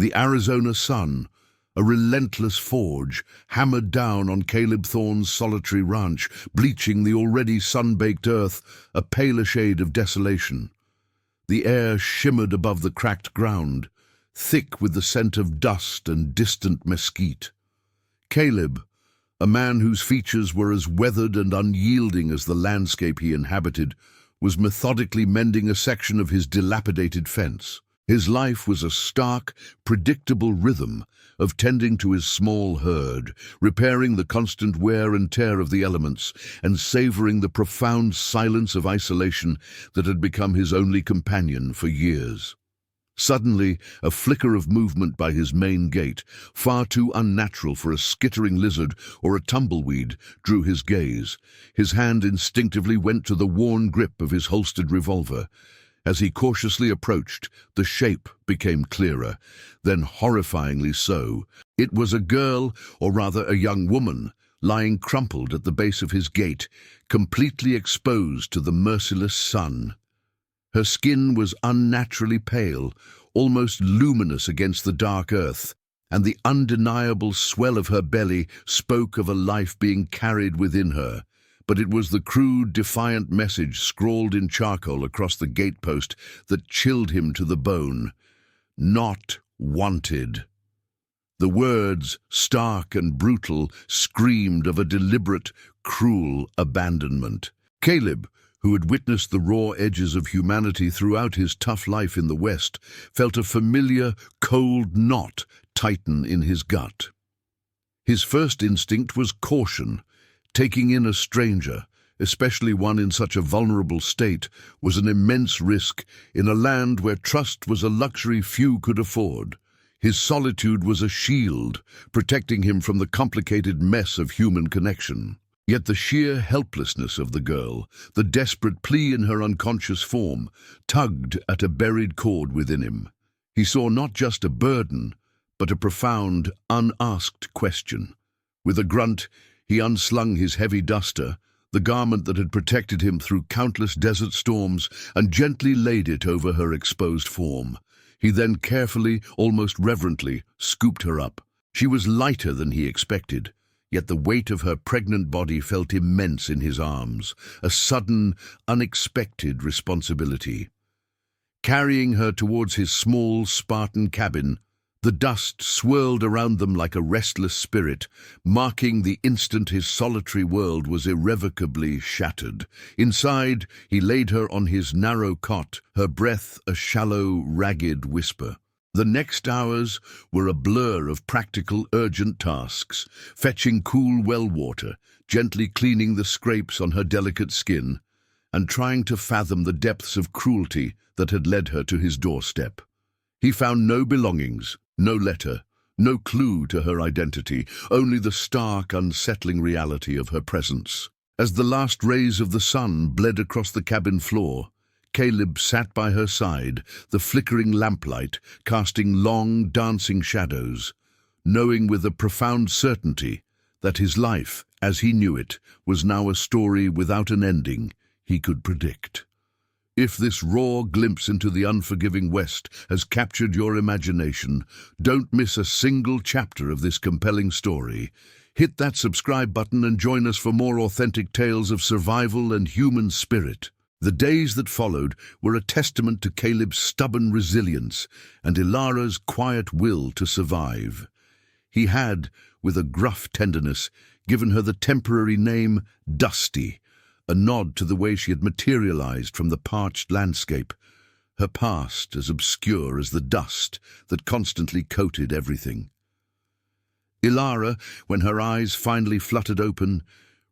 The Arizona sun, a relentless forge, hammered down on Caleb Thorne's solitary ranch, bleaching the already sun-baked earth a paler shade of desolation. The air shimmered above the cracked ground, thick with the scent of dust and distant mesquite. Caleb, a man whose features were as weathered and unyielding as the landscape he inhabited, was methodically mending a section of his dilapidated fence. His life was a stark, predictable rhythm of tending to his small herd, repairing the constant wear and tear of the elements, and savoring the profound silence of isolation that had become his only companion for years. Suddenly, a flicker of movement by his main gate, far too unnatural for a skittering lizard or a tumbleweed, drew his gaze. His hand instinctively went to the worn grip of his holstered revolver. As he cautiously approached, the shape became clearer, then horrifyingly so. It was a girl, or rather a young woman, lying crumpled at the base of his gate, completely exposed to the merciless sun. Her skin was unnaturally pale, almost luminous against the dark earth, and the undeniable swell of her belly spoke of a life being carried within her. But it was the crude, defiant message scrawled in charcoal across the gatepost that chilled him to the bone. Not wanted. The words, stark and brutal, screamed of a deliberate, cruel abandonment. Caleb, who had witnessed the raw edges of humanity throughout his tough life in the West, felt a familiar, cold knot tighten in his gut. His first instinct was caution. Taking in a stranger, especially one in such a vulnerable state, was an immense risk in a land where trust was a luxury few could afford. His solitude was a shield, protecting him from the complicated mess of human connection. Yet the sheer helplessness of the girl, the desperate plea in her unconscious form, tugged at a buried chord within him. He saw not just a burden, but a profound, unasked question. With a grunt, he unslung his heavy duster, the garment that had protected him through countless desert storms, and gently laid it over her exposed form. He then carefully, almost reverently, scooped her up. She was lighter than he expected, yet the weight of her pregnant body felt immense in his arms, a sudden, unexpected responsibility. Carrying her towards his small, Spartan cabin, the dust swirled around them like a restless spirit, marking the instant his solitary world was irrevocably shattered. Inside, he laid her on his narrow cot, her breath a shallow, ragged whisper. The next hours were a blur of practical, urgent tasks, fetching cool well water, gently cleaning the scrapes on her delicate skin, and trying to fathom the depths of cruelty that had led her to his doorstep. He found no belongings, no letter, no clue to her identity, only the stark, unsettling reality of her presence. As the last rays of the sun bled across the cabin floor, Caleb sat by her side, the flickering lamplight casting long, dancing shadows, knowing with a profound certainty that his life, as he knew it, was now a story without an ending he could predict. If this raw glimpse into the unforgiving West has captured your imagination, don't miss a single chapter of this compelling story. Hit that subscribe button and join us for more authentic tales of survival and human spirit. The days that followed were a testament to Caleb's stubborn resilience and Ilara's quiet will to survive. He had, with a gruff tenderness, given her the temporary name Dusty, a nod to the way she had materialized from the parched landscape, her past as obscure as the dust that constantly coated everything. Ilara, when her eyes finally fluttered open,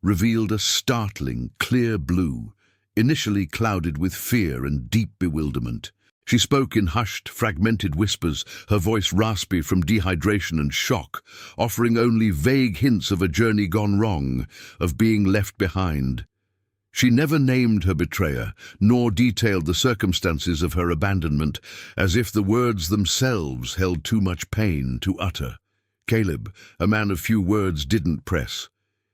revealed a startling, clear blue, initially clouded with fear and deep bewilderment. She spoke in hushed, fragmented whispers, her voice raspy from dehydration and shock, offering only vague hints of a journey gone wrong, of being left behind. She never named her betrayer, nor detailed the circumstances of her abandonment, as if the words themselves held too much pain to utter. Caleb, a man of few words, didn't press.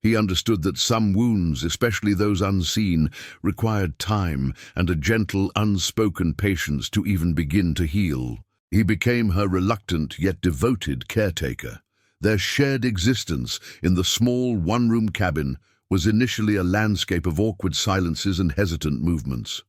He understood that some wounds, especially those unseen, required time and a gentle, unspoken patience to even begin to heal. He became her reluctant yet devoted caretaker. Their shared existence in the small one-room cabin was initially a landscape of awkward silences and hesitant movements.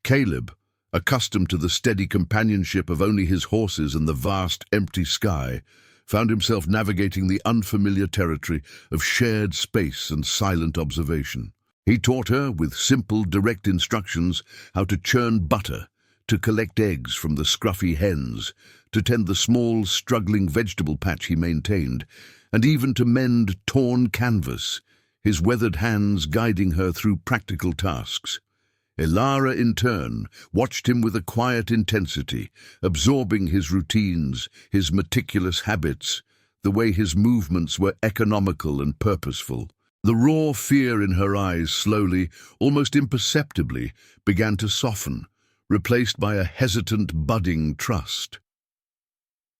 Caleb, accustomed to the steady companionship of only his horses and the vast, empty sky, found himself navigating the unfamiliar territory of shared space and silent observation. He taught her, with simple, direct instructions, how to churn butter, to collect eggs from the scruffy hens, to tend the small, struggling vegetable patch he maintained, and even to mend torn canvas, his weathered hands guiding her through practical tasks. Ilara, in turn, watched him with a quiet intensity, absorbing his routines, his meticulous habits, the way his movements were economical and purposeful. The raw fear in her eyes slowly, almost imperceptibly, began to soften, replaced by a hesitant, budding trust.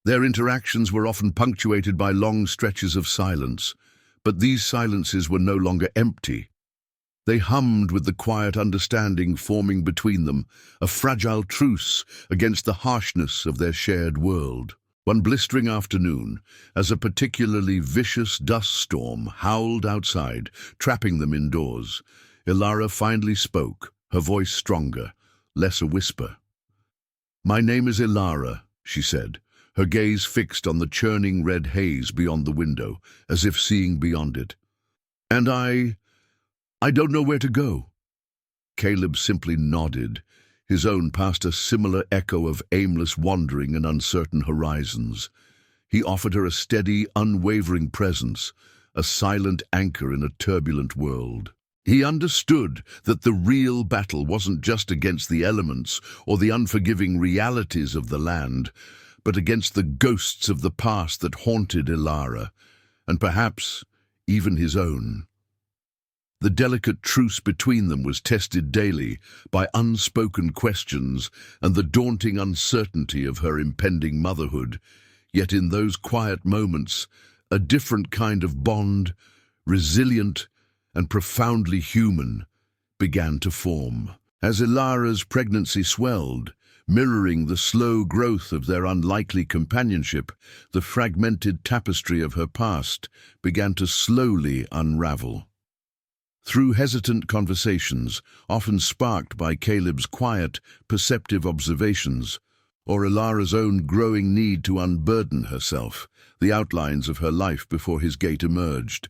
Their interactions were often punctuated by long stretches of silence, but these silences were no longer empty. They hummed with the quiet understanding forming between them, a fragile truce against the harshness of their shared world. One blistering afternoon, as a particularly vicious dust storm howled outside, trapping them indoors, Ilara finally spoke, her voice stronger, less a whisper. "My name is Ilara," she said, her gaze fixed on the churning red haze beyond the window, as if seeing beyond it. "And I don't know where to go." Caleb simply nodded, his own past a similar echo of aimless wandering and uncertain horizons. He offered her a steady, unwavering presence, a silent anchor in a turbulent world. He understood that the real battle wasn't just against the elements or the unforgiving realities of the land, but against the ghosts of the past that haunted Ilara, and perhaps even his own. The delicate truce between them was tested daily by unspoken questions and the daunting uncertainty of her impending motherhood. Yet in those quiet moments, a different kind of bond, resilient and profoundly human, began to form. As Ilara's pregnancy swelled, mirroring the slow growth of their unlikely companionship, the fragmented tapestry of her past began to slowly unravel. Through hesitant conversations, often sparked by Caleb's quiet, perceptive observations, or Ilara's own growing need to unburden herself, the outlines of her life before his gate emerged.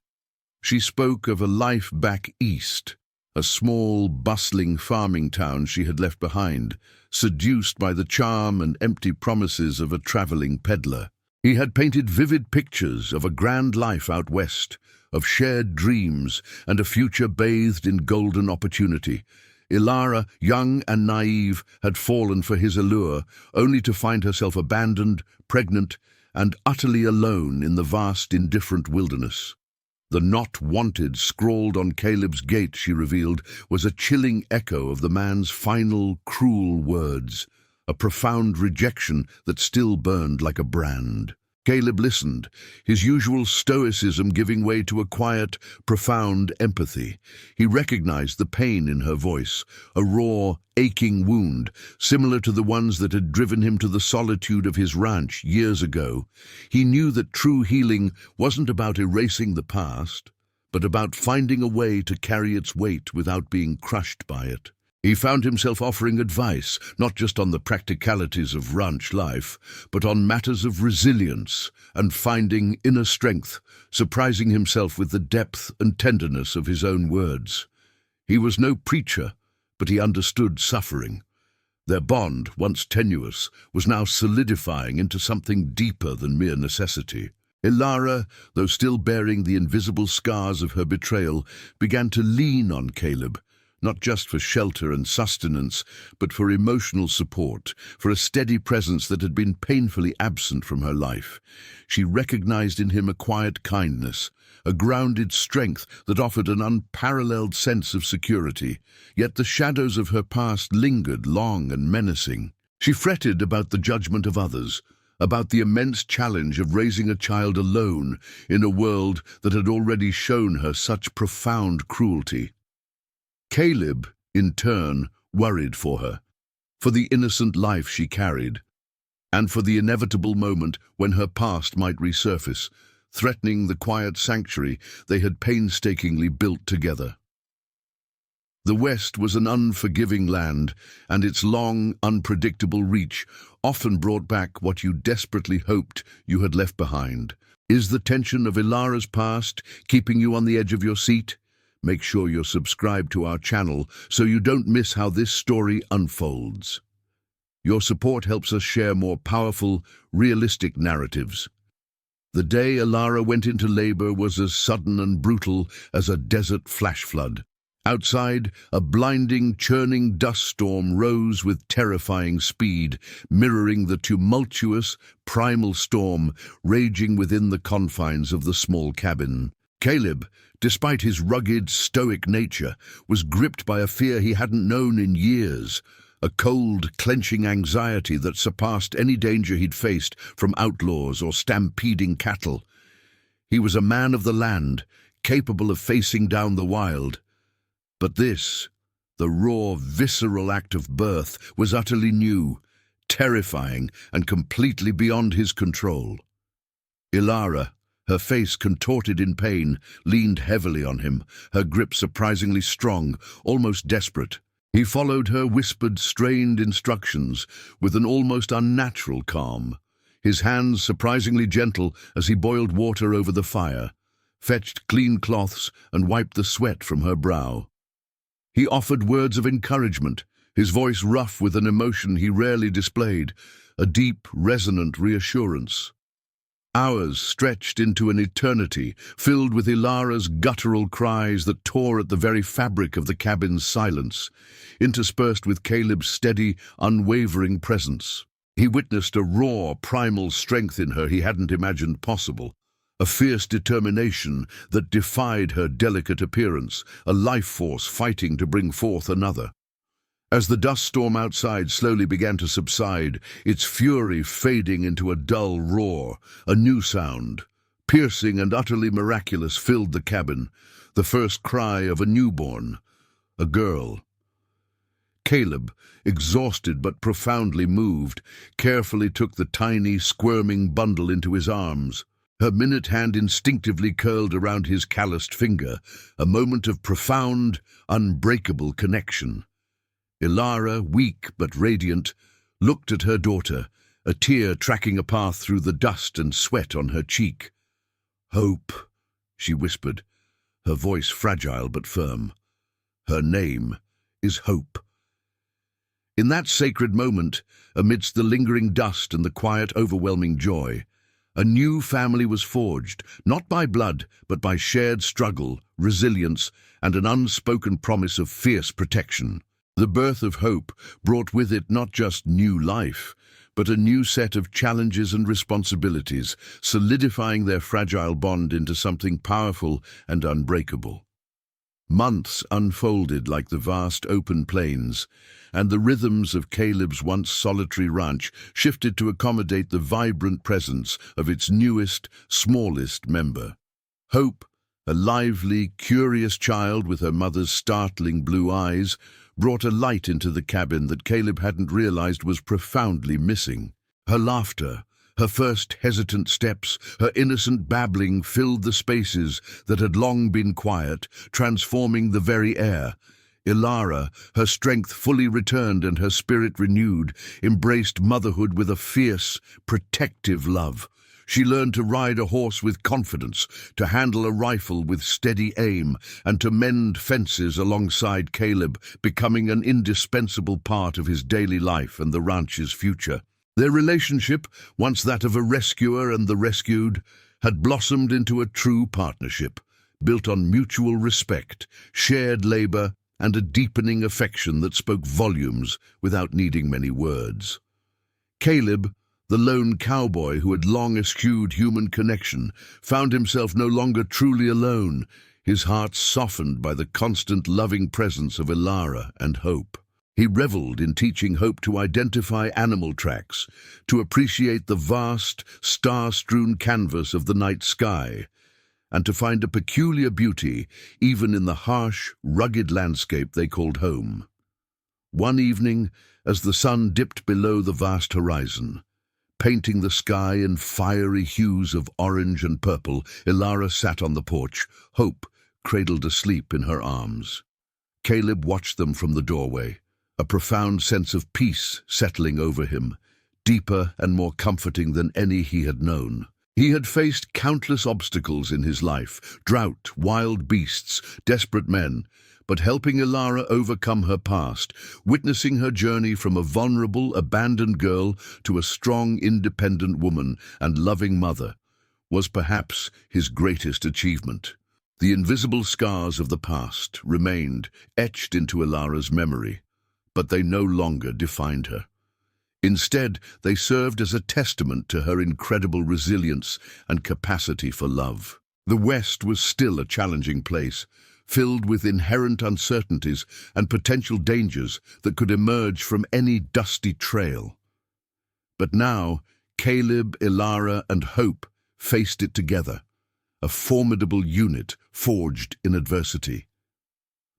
She spoke of a life back east, a small, bustling farming town she had left behind, seduced by the charm and empty promises of a traveling peddler. He had painted vivid pictures of a grand life out west, of shared dreams and a future bathed in golden opportunity. Ilara, young and naive, had fallen for his allure, only to find herself abandoned, pregnant, and utterly alone in the vast, indifferent wilderness. The "not wanted" scrawled on Caleb's gate, she revealed, was a chilling echo of the man's final, cruel words, a profound rejection that still burned like a brand. Caleb listened, his usual stoicism giving way to a quiet, profound empathy. He recognized the pain in her voice, a raw, aching wound, similar to the ones that had driven him to the solitude of his ranch years ago. He knew that true healing wasn't about erasing the past, but about finding a way to carry its weight without being crushed by it. He found himself offering advice, not just on the practicalities of ranch life, but on matters of resilience and finding inner strength, surprising himself with the depth and tenderness of his own words. He was no preacher, but he understood suffering. Their bond, once tenuous, was now solidifying into something deeper than mere necessity. Ilara, though still bearing the invisible scars of her betrayal, began to lean on Caleb, not just for shelter and sustenance, but for emotional support, for a steady presence that had been painfully absent from her life. She recognized in him a quiet kindness, a grounded strength that offered an unparalleled sense of security. Yet the shadows of her past lingered long and menacing. She fretted about the judgment of others, about the immense challenge of raising a child alone in a world that had already shown her such profound cruelty. Caleb, in turn, worried for her, for the innocent life she carried. and for the inevitable moment when her past might resurface, threatening the quiet sanctuary they had painstakingly built together. The West was an unforgiving land, and its long, unpredictable reach often brought back what you desperately hoped you had left behind. Is the tension of Ilara's past keeping you on the edge of your seat? Make sure you're subscribed to our channel so you don't miss how this story unfolds. Your support helps us share more powerful, realistic narratives. The day Ilara went into labor was as sudden and brutal as a desert flash flood. Outside, a blinding, churning dust storm rose with terrifying speed, mirroring the tumultuous, primal storm raging within the confines of the small cabin. Caleb, despite his rugged, stoic nature, was gripped by a fear he hadn't known in years, a cold, clenching anxiety that surpassed any danger he'd faced from outlaws or stampeding cattle. He was a man of the land, capable of facing down the wild. But this, the raw, visceral act of birth, was utterly new, terrifying, and completely beyond his control. Ilara, her face contorted in pain, leaned heavily on him, her grip surprisingly strong, almost desperate. He followed her whispered, strained instructions with an almost unnatural calm, his hands surprisingly gentle as he boiled water over the fire, fetched clean cloths, and wiped the sweat from her brow. He offered words of encouragement, his voice rough with an emotion he rarely displayed, a deep, resonant reassurance. Hours stretched into an eternity, filled with Ilara's guttural cries that tore at the very fabric of the cabin's silence, interspersed with Caleb's steady, unwavering presence. He witnessed a raw, primal strength in her he hadn't imagined possible, a fierce determination that defied her delicate appearance, a life force fighting to bring forth another. As the dust storm outside slowly began to subside, its fury fading into a dull roar, a new sound, piercing and utterly miraculous, filled the cabin, the first cry of a newborn, a girl. Caleb, exhausted but profoundly moved, carefully took the tiny, squirming bundle into his arms. Her minute hand instinctively curled around his calloused finger, a moment of profound, unbreakable connection. Ilara, weak but radiant, looked at her daughter, a tear tracking a path through the dust and sweat on her cheek. "Hope," she whispered, her voice fragile but firm. "Her name is Hope." In that sacred moment, amidst the lingering dust and the quiet, overwhelming joy, a new family was forged, not by blood, but by shared struggle, resilience, and an unspoken promise of fierce protection. The birth of Hope brought with it not just new life, but a new set of challenges and responsibilities, solidifying their fragile bond into something powerful and unbreakable. Months unfolded like the vast open plains, and the rhythms of Caleb's once solitary ranch shifted to accommodate the vibrant presence of its newest, smallest member. Hope, a lively, curious child with her mother's startling blue eyes, brought a light into the cabin that Caleb hadn't realized was profoundly missing. Her laughter, her first hesitant steps, her innocent babbling filled the spaces that had long been quiet, transforming the very air. Ilara, her strength fully returned and her spirit renewed, embraced motherhood with a fierce, protective love. She learned to ride a horse with confidence, to handle a rifle with steady aim, and to mend fences alongside Caleb, becoming an indispensable part of his daily life and the ranch's future. Their relationship, once that of a rescuer and the rescued, had blossomed into a true partnership, built on mutual respect, shared labor, and a deepening affection that spoke volumes without needing many words. Caleb, the lone cowboy who had long eschewed human connection, found himself no longer truly alone, his heart softened by the constant loving presence of Ilara and Hope. He reveled in teaching Hope to identify animal tracks, to appreciate the vast, star-strewn canvas of the night sky, and to find a peculiar beauty even in the harsh, rugged landscape they called home. One evening, as the sun dipped below the vast horizon, Painting the sky in fiery hues of orange and purple, Ilara sat on the porch, hope cradled asleep in her arms. Caleb watched them from the doorway, a profound sense of peace settling over him, deeper and more comforting than any he had known. He had faced countless obstacles in his life, drought, wild beasts, desperate men, but helping Ilara overcome her past, witnessing her journey from a vulnerable, abandoned girl to a strong, independent woman and loving mother, was perhaps his greatest achievement. The invisible scars of the past remained etched into Ilara's memory, but they no longer defined her. Instead, they served as a testament to her incredible resilience and capacity for love. The West was still a challenging place, filled with inherent uncertainties and potential dangers that could emerge from any dusty trail. But now, Caleb, Ilara, and Hope faced it together, a formidable unit forged in adversity.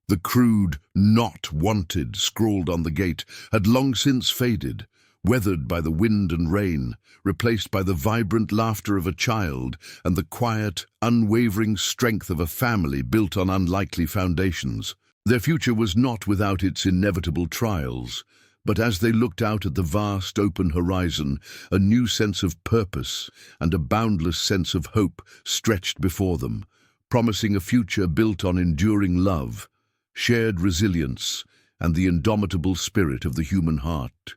The crude "Not Wanted" scrawled on the gate had long since faded, weathered by the wind and rain, replaced by the vibrant laughter of a child and the quiet, unwavering strength of a family built on unlikely foundations. Their future was not without its inevitable trials, but as they looked out at the vast, open horizon, a new sense of purpose and a boundless sense of hope stretched before them, promising a future built on enduring love, shared resilience, and the indomitable spirit of the human heart.